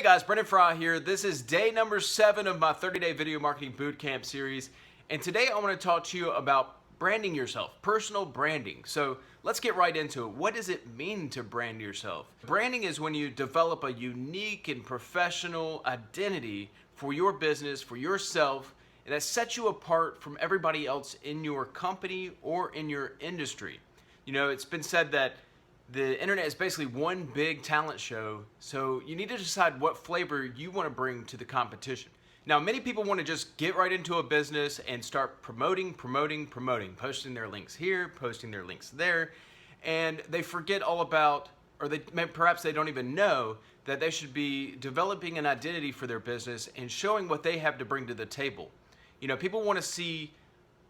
Hey guys, Frye here. This is day number 7 of my 30-day video marketing bootcamp series. And today I want to talk to you about branding yourself, personal branding. So let's get right into it. What does it mean to brand yourself? Branding is when you develop a unique and professional identity for your business, for yourself, and that sets you apart from everybody else in your company or in your industry. You know, it's been said that the internet is basically one big talent show, so you need to decide what flavor you want to bring to the competition. Now, many people want to just get right into a business and start promoting, posting their links here, posting their links there, and they forget all about, or perhaps they don't even know that they should be developing an identity for their business and showing what they have to bring to the table. You know, people want to see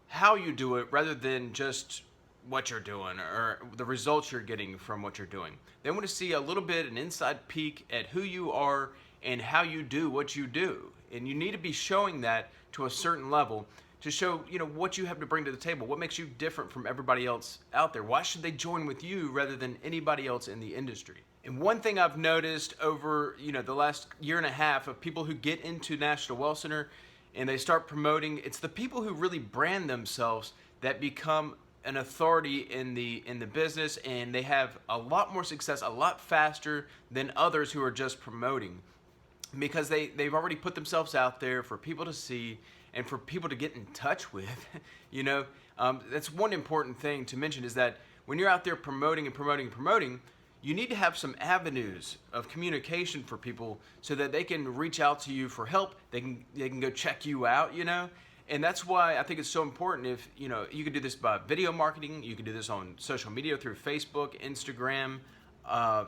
how you do it rather than just what you're doing or the results you're getting from what you're doing. They want to see a little bit an inside peek at who you are and how you do what you do. And you need to be showing that to a certain level to show, you know, what you have to bring to the table, what makes you different from everybody else out there. Why should they join with you rather than anybody else in the industry? And one thing I've noticed over, the last year and a half of people who get into National Wealth Center and they start promoting, it's the people who really brand themselves that become an authority in the business, and they have a lot more success a lot faster than others who are just promoting, because they've already put themselves out there for people to see and for people to get in touch with. That's one important thing to mention, is that when you're out there promoting, you need to have some avenues of communication for people so that they can reach out to you for help. They can go check you out, And that's why I think it's so important. If you can do this by video marketing, you can do this on social media through Facebook, Instagram,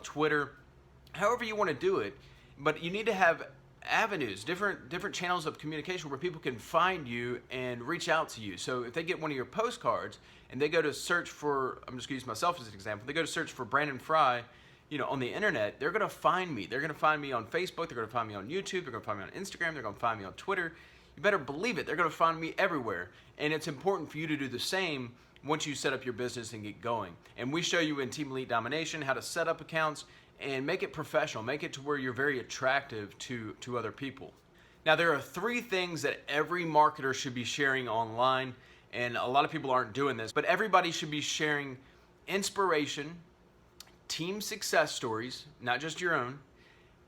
Twitter, however you want to do it. But you need to have avenues, different channels of communication where people can find you and reach out to you. So if they get one of your postcards and they go to search for, I'm just going to use myself as an example, they go to search for Brandon Frye, on the internet, they're going to find me. They're going to find me on Facebook, they're going to find me on YouTube, they're going to find me on Instagram, they're going to find me on Twitter. You better believe it, they're going to find me everywhere. And it's important for you to do the same once you set up your business and get going. And we show you in Team Elite Domination how to set up accounts and make it professional, make it to where you're very attractive to other people. Now, there are 3 things that every marketer should be sharing online, and a lot of people aren't doing this, but everybody should be sharing inspiration, team success stories, not just your own,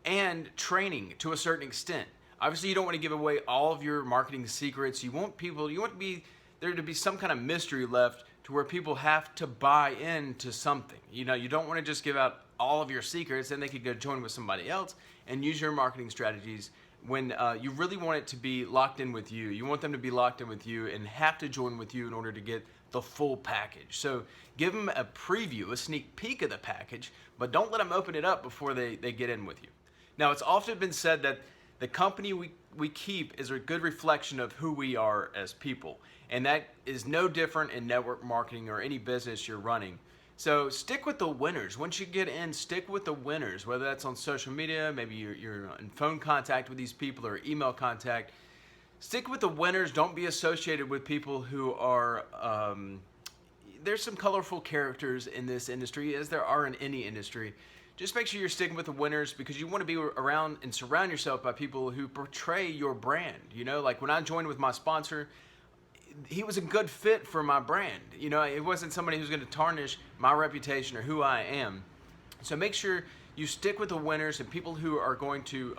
and training to a certain extent. Obviously, you don't want to give away all of your marketing secrets. You want there to be some kind of mystery left to where people have to buy into something. You don't want to just give out all of your secrets and they could go join with somebody else and use your marketing strategies when you really want it to be locked in with you. You want them to be locked in with you and have to join with you in order to get the full package. So give them a preview, a sneak peek of the package, but don't let them open it up before they get in with you. Now, it's often been said that the company we keep is a good reflection of who we are as people. And that is no different in network marketing or any business you're running. So stick with the winners. Once you get in, stick with the winners, whether that's on social media, maybe you're in phone contact with these people or email contact. Stick with the winners. Don't be associated with people who are, there's some colorful characters in this industry, as there are in any industry. Just make sure you're sticking with the winners, because you want to be around and surround yourself by people who portray your brand. Like when I joined with my sponsor, he was a good fit for my brand. It wasn't somebody who's going to tarnish my reputation or who I am. So make sure you stick with the winners and people who are going to,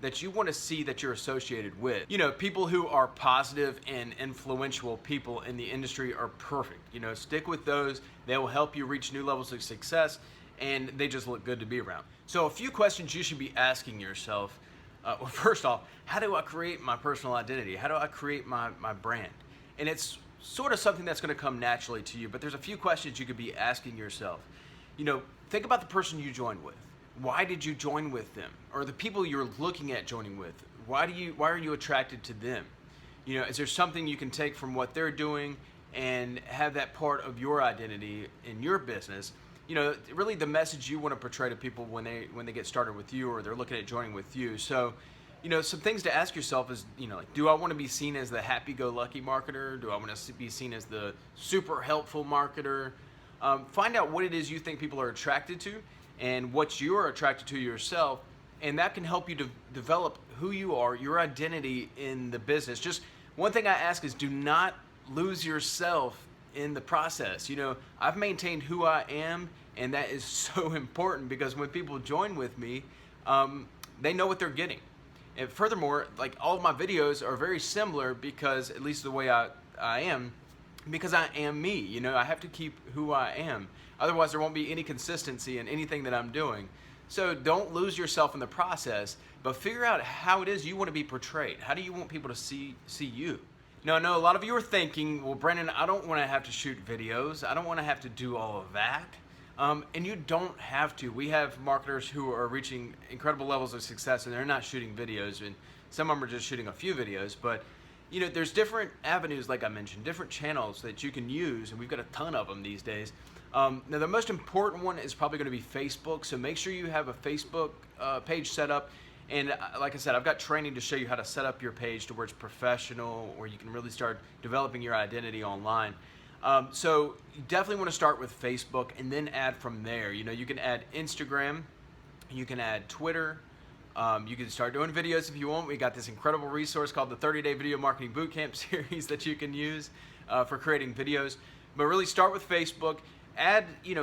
that you want to see that you're associated with. People who are positive and influential people in the industry are perfect. Stick with those. They will help you reach new levels of success, and they just look good to be around. So a few questions you should be asking yourself. Well, first off, how do I create my personal identity? How do I create my brand? And it's sort of something that's going to come naturally to you, but there's a few questions you could be asking yourself. Think about the person you joined with. Why did you join with them? Or the people you're looking at joining with, why are you attracted to them? Is there something you can take from what they're doing and have that part of your identity in your business? Really the message you want to portray to people when they get started with you or they're looking at joining with you. So, some things to ask yourself is, do I want to be seen as the happy-go-lucky marketer? Do I want to be seen as the super helpful marketer? Find out what it is you think people are attracted to and what you're attracted to yourself, and that can help you to develop who you are, your identity in the business. Just one thing I ask is do not lose yourself in the process. I've maintained who I am, and that is so important because when people join with me, they know what they're getting. And furthermore, like all of my videos are very similar because, at least the way I am, because I am me. I have to keep who I am. Otherwise, there won't be any consistency in anything that I'm doing. So don't lose yourself in the process, but figure out how it is you want to be portrayed. How do you want people to see you? Now, I know a lot of you are thinking, well, Brendan, I don't want to have to shoot videos. I don't want to have to do all of that. And you don't have to. We have marketers who are reaching incredible levels of success and they're not shooting videos, and some of them are just shooting a few videos. But there's different avenues, like I mentioned, different channels that you can use, and we've got a ton of them these days. Now, the most important one is probably going to be Facebook, so make sure you have a Facebook page set up. And like I said, I've got training to show you how to set up your page to where it's professional, where you can really start developing your identity online. So you definitely want to start with Facebook and then add from there. You can add Instagram, you can add Twitter, you can start doing videos if you want. We got this incredible resource called the 30-Day Video Marketing Bootcamp series that you can use for creating videos. But really start with Facebook.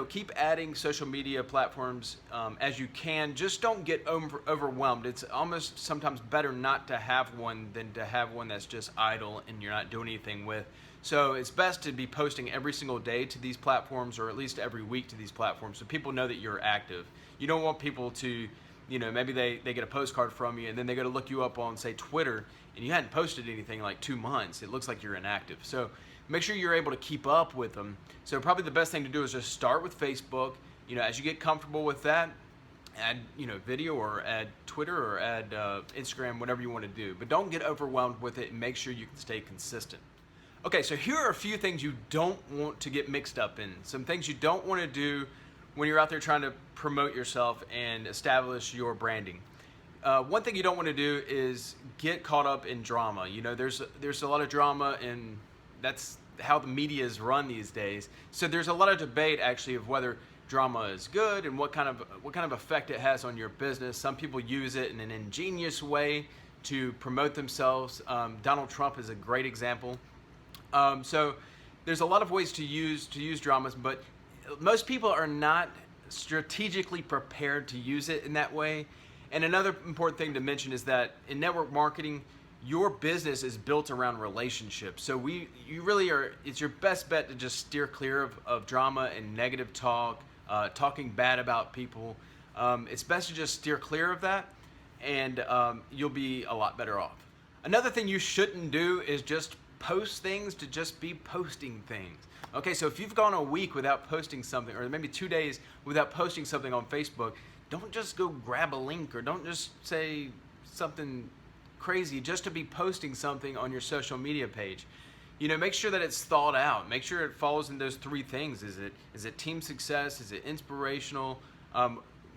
Keep adding social media platforms as you can. Just don't get overwhelmed. It's almost sometimes better not to have one than to have one that's just idle and you're not doing anything with. So it's best to be posting every single day to these platforms, or at least every week to these platforms, so people know that you're active. You don't want people to, maybe they get a postcard from you and then they go to look you up on, say, Twitter, and you hadn't posted anything in like 2 months. It looks like you're inactive. So make sure you're able to keep up with them. So probably the best thing to do is just start with Facebook. As you get comfortable with that, add video, or add Twitter, or add Instagram, whatever you want to do. But don't get overwhelmed with it, and make sure you can stay consistent. Okay, so here are a few things you don't want to get mixed up in. Some things you don't want to do when you're out there trying to promote yourself and establish your branding. One thing you don't want to do is get caught up in drama. There's a lot of drama, and that's how the media is run these days. So there's a lot of debate actually of whether drama is good and what kind of effect it has on your business. Some people use it in an ingenious way to promote themselves. Donald Trump is a great example. So there's a lot of ways to use dramas, but most people are not strategically prepared to use it in that way. And another important thing to mention is that in network marketing, your business is built around relationships. So it's your best bet to just steer clear of drama and negative talk, talking bad about people. It's best to just steer clear of that, and you'll be a lot better off. Another thing you shouldn't do is just post things to just be posting things. Okay, so if you've gone a week without posting something, or maybe 2 days without posting something on Facebook, don't just go grab a link, or don't just say something crazy just to be posting something on your social media page. Make sure that it's thought out. Make sure it falls in those 3 things. Is it team success? Is it inspirational?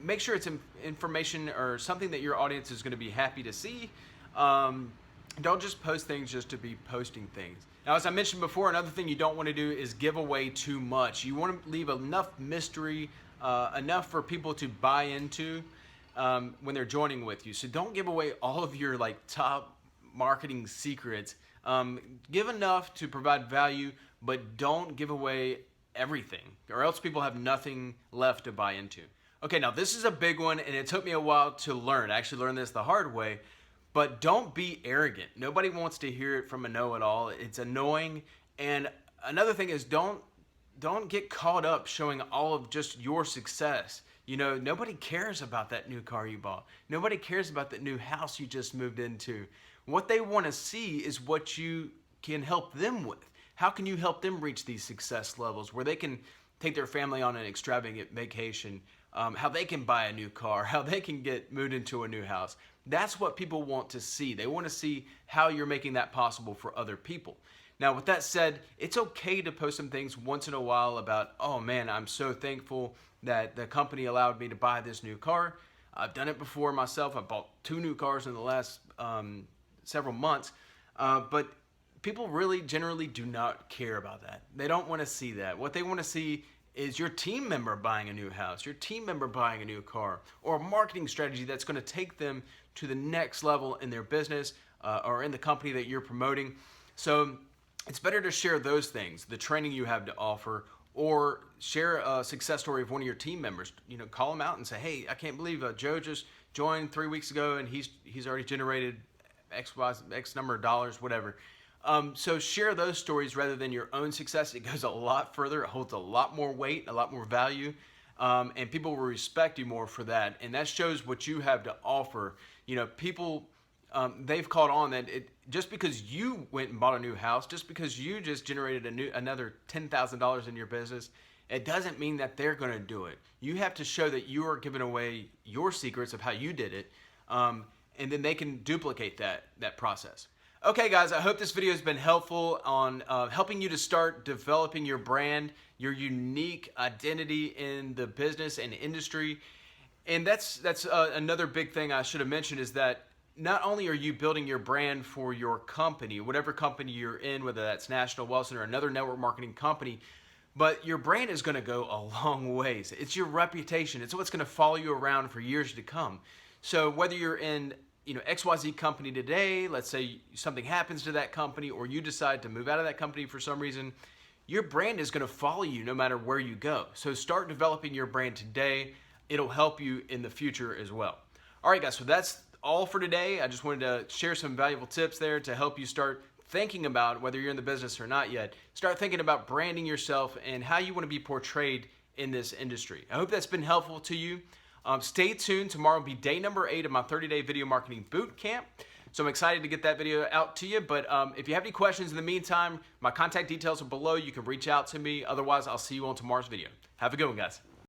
Make sure it's information or something that your audience is going to be happy to see. Don't just post things just to be posting things. Now, as I mentioned before, another thing you don't want to do is give away too much. You want to leave enough mystery, enough for people to buy into when they're joining with you. So don't give away all of your top marketing secrets. Give enough to provide value, but don't give away everything, or else people have nothing left to buy into. Okay, now this is a big one, and it took me a while to learn. I actually learned this the hard way. But don't be arrogant. Nobody wants to hear it from a know-it-all. It's annoying. And another thing is don't get caught up showing all of just your success. Nobody cares about that new car you bought. Nobody cares about that new house you just moved into. What they want to see is what you can help them with. How can you help them reach these success levels where they can take their family on an extravagant vacation, how they can buy a new car, how they can get moved into a new house. That's what people want to see. They want to see how you're making that possible for other people. Now, with that said, it's okay to post some things once in a while about, oh man, I'm so thankful that the company allowed me to buy this new car. I've done it before myself. I bought 2 new cars in the last several months. But people really generally do not care about that. They don't want to see that. What they want to see is your team member buying a new house, your team member buying a new car, or a marketing strategy that's going to take them to the next level in their business or in the company that you're promoting. So it's better to share those things, the training you have to offer, or share a success story of one of your team members. Call them out and say, hey, I can't believe Joe just joined 3 weeks ago and he's already generated X number of dollars, whatever. So share those stories rather than your own success. It goes a lot further. It holds a lot more weight, a lot more value, and people will respect you more for that. And that shows what you have to offer. People, they've caught on that just because you went and bought a new house, just because you just generated another $10,000 in your business, it doesn't mean that they're going to do it. You have to show that you are giving away your secrets of how you did it, and then they can duplicate that process. Okay, guys, I hope this video has been helpful on helping you to start developing your brand, your unique identity in the business and industry. And that's another big thing I should have mentioned, is that not only are you building your brand for your company, whatever company you're in, whether that's National Wealth Center or another network marketing company, but your brand is going to go a long ways. It's your reputation. It's what's going to follow you around for years to come. So whether you're in XYZ company today, let's say something happens to that company or you decide to move out of that company for some reason, your brand is going to follow you no matter where you go. So start developing your brand today. It'll help you in the future as well. All right, guys, so that's all for today. I just wanted to share some valuable tips there to help you start thinking about, whether you're in the business or not yet, start thinking about branding yourself and how you want to be portrayed in this industry. I hope that's been helpful to you. Stay tuned. Tomorrow will be day number 8 of my 30-day video marketing boot camp. So I'm excited to get that video out to you. But if you have any questions in the meantime, my contact details are below. You can reach out to me. Otherwise, I'll see you on tomorrow's video. Have a good one, guys.